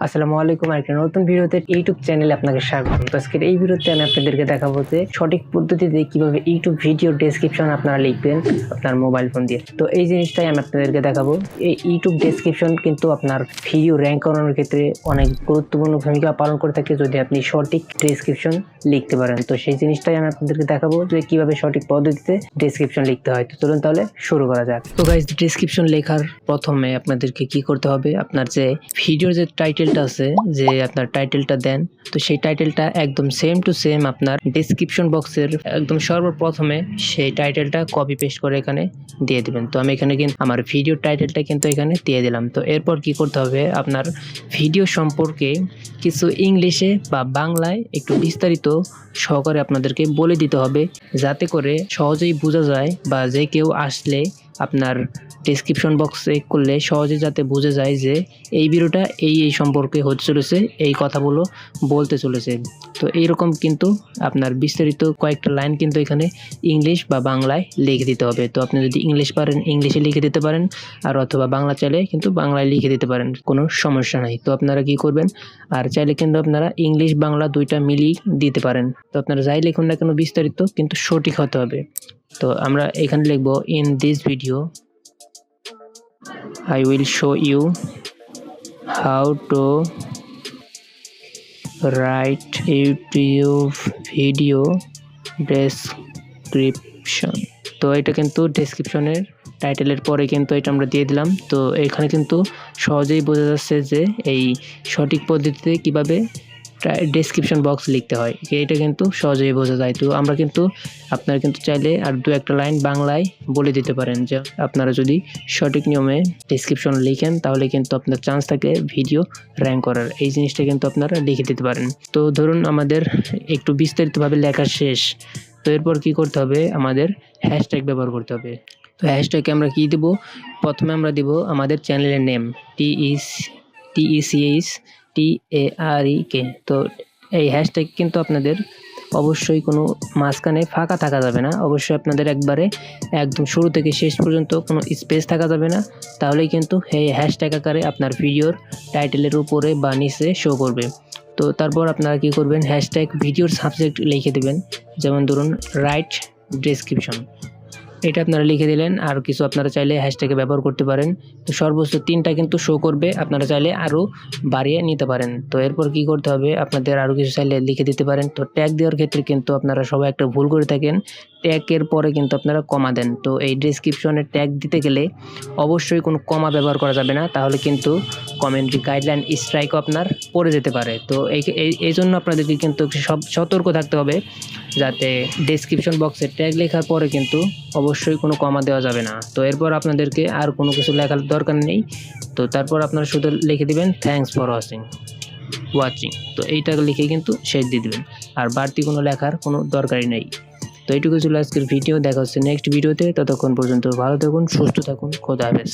আসসালামু আলাইকুম, একটা নতুন ভিডিওতে ইউটিউব চ্যানেলে আপনাকে স্বাগত। তো আজকের এই ভিডিওতে আমি আপনাদেরকে দেখাবো যে সঠিক পদ্ধতিতে কিভাবে ইউটিউব ভিডিও ডেসক্রিপশন আপনারা লিখবেন আপনার মোবাইল ফোন দিয়ে। তো এই জিনিসটাই আমি আপনাদেরকে দেখাবো। এই ইউটিউব ডেসক্রিপশন কিন্তু আপনার ভিডিও র্যাঙ্ক করানোর ক্ষেত্রে অনেক গুরুত্বপূর্ণ ভূমিকা পালন করে থাকে যদি আপনি সঠিক ডেসক্রিপশন লিখতে পারেন। তো সেই জিনিসটাই আমি আপনাদেরকে দেখাবো যে কিভাবে সঠিক পদ্ধতিতে ডেসক্রিপশন লিখতে হয়। তো চলুন তাহলে শুরু করা যাক। তো গাইস, ডেসক্রিপশন লেখার প্রথমে আপনাদেরকে কি করতে হবে, আপনার যে ভিডিওর যে টাইটেলটা আছে, যে আপনার টাইটেলটা দেন, তো সেই টাইটেলটা একদম সেম টু সেম আপনার ডেসক্রিপশন বক্সের একদম সর্বপ্রথমে সেই টাইটেলটা কপি পেস্ট করে এখানে দিয়ে দিবেন। তো আমি এখানে কিন্তু আমার ভিডিও টাইটেলটা কিন্তু এখানে দিয়ে দিলাম। তো এরপর কি করতে হবে, আপনার ভিডিও সম্পর্কে কিছু ইংলিশে বা বাংলায় একটু বিস্তারিত সহকারে আপনাদেরকে বলে দিতে হবে, যাতে করে সহজেই বোঝা যায় বা যে কেউ আসলে আপনার ডেসক্রিপশন বক্সে করলে সহজে যাতে বোঝা যায় যে এই ভিডিওটা এই সম্পর্কে হতে চলেছে, এই কথাগুলো বলতে চলেছে। তো এইরকম কিন্তু আপনার বিস্তারিত কয়েকটা লাইন কিন্তু এখানে ইংলিশ বা বাংলায় লিখে দিতে হবে। তো আপনি যদি ইংলিশ পারেন ইংলিশে লিখে দিতে পারেন, আর অথবা বাংলা চাইলে কিন্তু বাংলায় লিখে দিতে পারেন, কোনো সমস্যা নাই। তো আপনারা কি করবেন, আর চাইলে কিন্তু আপনারা ইংলিশ বাংলা দুইটা মিলিয়ে দিতে পারেন। তো আপনারা যাই লিখুন না কেন বিস্তারিত কিন্তু সঠিক হতে হবে। তো আমরা এখানে লিখব, in this video I will show you how to write YouTube video description। তো এটা কিন্তু ডেসক্রিপশনের টাইটেলের পরে কিন্তু এটা আমরা দিয়ে দিলাম। তো এখানে কিন্তু সহজেই বোঝা যাচ্ছে যে এই সঠিক পদ্ধতিতে কিভাবে ডেসক্রিপশন বক্স লিখতে হয়, এটা কিন্তু সহজেই বোঝা যায়। তো আমরা কিন্তু আপনারা কিন্তু চাইলে আর দু একটা লাইন বাংলায় বলে দিতে পারেন, যে আপনারা যদি সঠিক নিয়মে ডেসক্রিপশন লিখেন তাহলে কিন্তু আপনার চান্স থাকে ভিডিও র্যাঙ্ক করার। এই জিনিসটা কিন্তু আপনারা লিখে দিতে পারেন। তো ধরুন আমাদের একটু বিস্তারিতভাবে লেখা শেষ, তো এরপর কি করতে হবে, আমাদের হ্যাশট্যাগ ব্যবহার করতে হবে। তো হ্যাশট্যাগে আমরা কি দেব, প্রথমে আমরা দেব আমাদের চ্যানেলের নেম, TECHTAREK। তো এই হ্যাশট্যাগ কিন্তু আপনাদের অবশ্যই কোনো মাঝখানে ফাঁকা থাকা যাবে না, অবশ্যই আপনাদের একদম শুরু থেকে শেষ পর্যন্ত কোনো স্পেস থাকা যাবে না, তাহলেই কিন্তু এই হ্যাশট্যাগ আকারে আপনার ভিডিওর টাইটেলের উপরে বা নিচে শো করবে। তো তারপর আপনারা কি করবেন, হ্যাশট্যাগ ভিডিওর সাবজেক্ট লিখে দেবেন, যেমন ধরুন রাইট ডেসক্রিপশন, এটা আপনারা লিখে দিলেন। আর কিছু আপনারা চাইলে হ্যাশট্যাগে ব্যবহার করতে পারেন। তো সর্বোচ্চ 3টা কিন্তু শো করবে, আপনারা চাইলে আরও বাড়িয়ে নিতে পারেন। তো এরপর কি করতে হবে, আপনাদের আরও কিছু চাইলে লিখে দিতে পারেন। তো ট্যাগ দেওয়ার ক্ষেত্রে কিন্তু আপনারা সবাই একটা ভুল করে থাকেন, ট্যাগের পরে কিন্তু আপনারা কমা দেন। তো এই ডেসক্রিপশনে ট্যাগ দিতে গেলে অবশ্যই কোনো কমা ব্যবহার করা যাবে না, তাহলে কিন্তু কমিউনিটি গাইডলাইন স্ট্রাইকও আপনার পড়ে যেতে পারে। তো এই জন্য আপনাদেরকে কিন্তু সব সতর্ক থাকতে হবে, যাতে ডেসক্রিপশন বক্সে ট্যাগ লেখার পরে কিন্তু অবশ্যই কোনো কমা দেওয়া যাবে না। তো এরপর আপনাদেরকে আর কোনো কিছু লেখার দরকার নেই। তো তারপর আপনারা শুধু লিখে দিবেন থ্যাঙ্কস ফর ওয়াচিং। তো এইটা লিখে কিন্তু শেষ দিয়ে দেবেন, আর বাড়তি কোনো লেখার কোনো দরকারই নেই। তো এইটুকু ছিল আজকের ভিডিও, দেখা হচ্ছে নেক্সট ভিডিওতে। ততক্ষণ পর্যন্ত ভালো থাকুন, সুস্থ থাকুন, খোদা হাফেজ।